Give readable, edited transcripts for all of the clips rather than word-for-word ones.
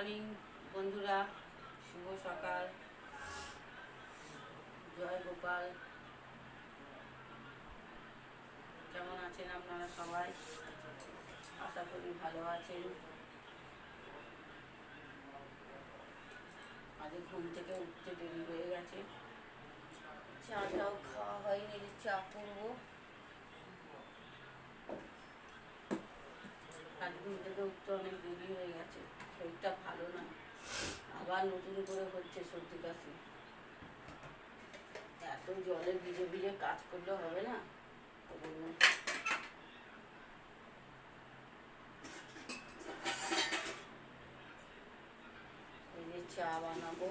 Morning বন্ধুরা, শুভ সকাল। জয় গোপাল। কেমন আছেন আপনারা সবাই? আশা করি ভালো আছেন। আজ ঘুম থেকে উঠতে দেরি হয়ে গেছে, চাটাও খাওয়া হয়নি, চা করবো। আজ ঘুম থেকে উঠতে অনেক দেরি হয়ে গেছে, শরীরটা ভালো না, আবার নতুন করে হচ্ছে সর্দি কাশি। এত জলে ভিজে ভিজে কাজ করলে হবে না, বলুন। এই যে চা বানাবো,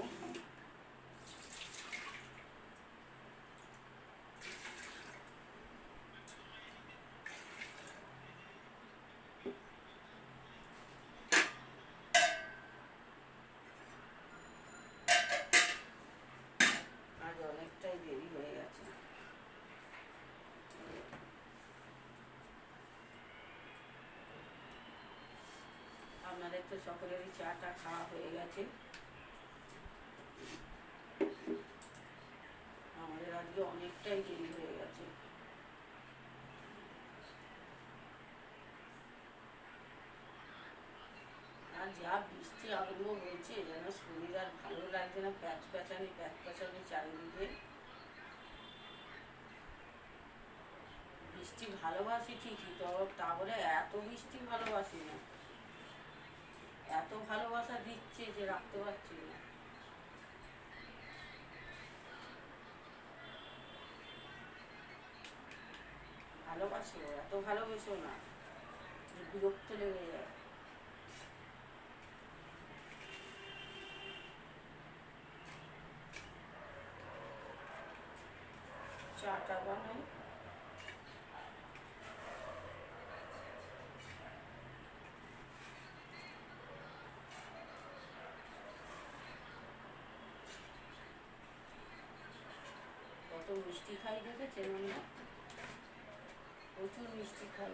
আজ অনেকটাই দেরি হয়ে গেছে। আপনাদের তো সকলেরই চাটা খাওয়া হয়ে গেছে, আমাদের আজকে অনেকটাই দেরি হয়ে গেছে। আর যা বৃষ্টি আরম্ভ হয়েছে, যেন শরীর আর ভালো লাগছে না, প্যাচ প্যাচানি চারিদিকে। বৃষ্টি ভালোবাসি ঠিকই, তা বলে এত বৃষ্টি ভালোবাসি না। এত ভালোবাসা দিচ্ছে যে রাখতে পারছি না। ভালোবাসো, এত ভালোবেসো না যে বিরক্ত লেগে যায়। চাটা বানাই, কত মিষ্টি খাই দেখেছেন আমরা, প্রচুর মিষ্টি খাই।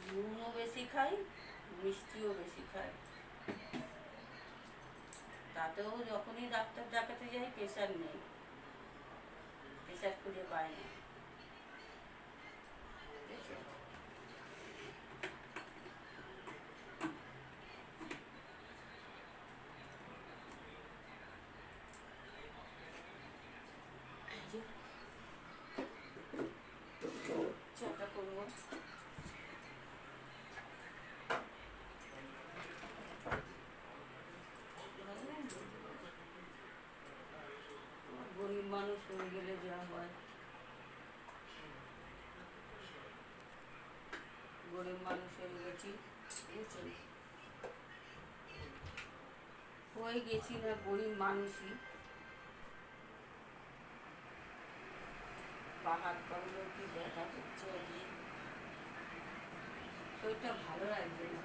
নুনও বেশি খাই, মিষ্টিও বেশি খাই। তাতেও যখনই ডাক্তার দেখাতে যাই প্রেশার নেই, প্রেশার খুঁজে পাই না। চাটা করবো, গরিব মানুষ হয়ে গেলে যা হয়, গরিব মানুষ হয়ে গেছি, বুঝছেন? হয়ে গেছি না গরিব মানুষই। পাহাড় পাগুলো কি ব্যথা করছে, শরীরটা ভালো লাগছে না।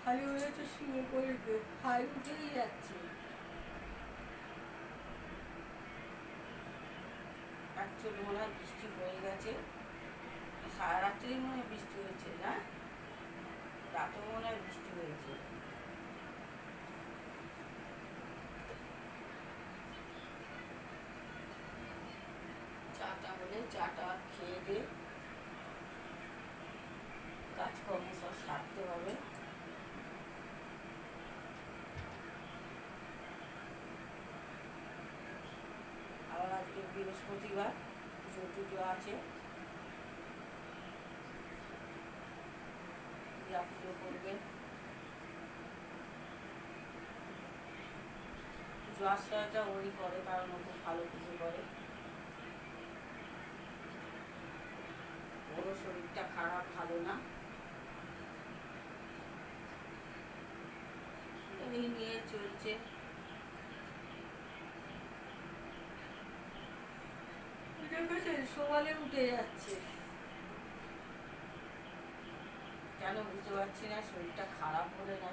খালি হয়েছে শুয়ে পড়বে, খাই উঠেই যাচ্ছে। অ্যাকচুয়ালি মনে হয় বৃষ্টি হয়ে গেছে, সারা রাত্রি মনে হয় বৃষ্টি হয়েছে না, রাতেও মনে হয় বৃষ্টি হয়েছে। চাটা হলে চাটা খেয়ে দিয়ে কাজকর্ম সব সারতে হবে। আবার আজকে বৃহস্পতিবার, পুজো টুজো আছে, পূজা পুজো করবেন। পুজো আশ্রয়টা ওই করে, কারণ ও খুব ভালো পুজো করে। ওরও শরীরটা খারাপ, ভালো না, এই নিয়ে চলছে। সকালে উঠে যাচ্ছে, কেন বুঝতে পারছি না, শরীরটা খারাপ হলে না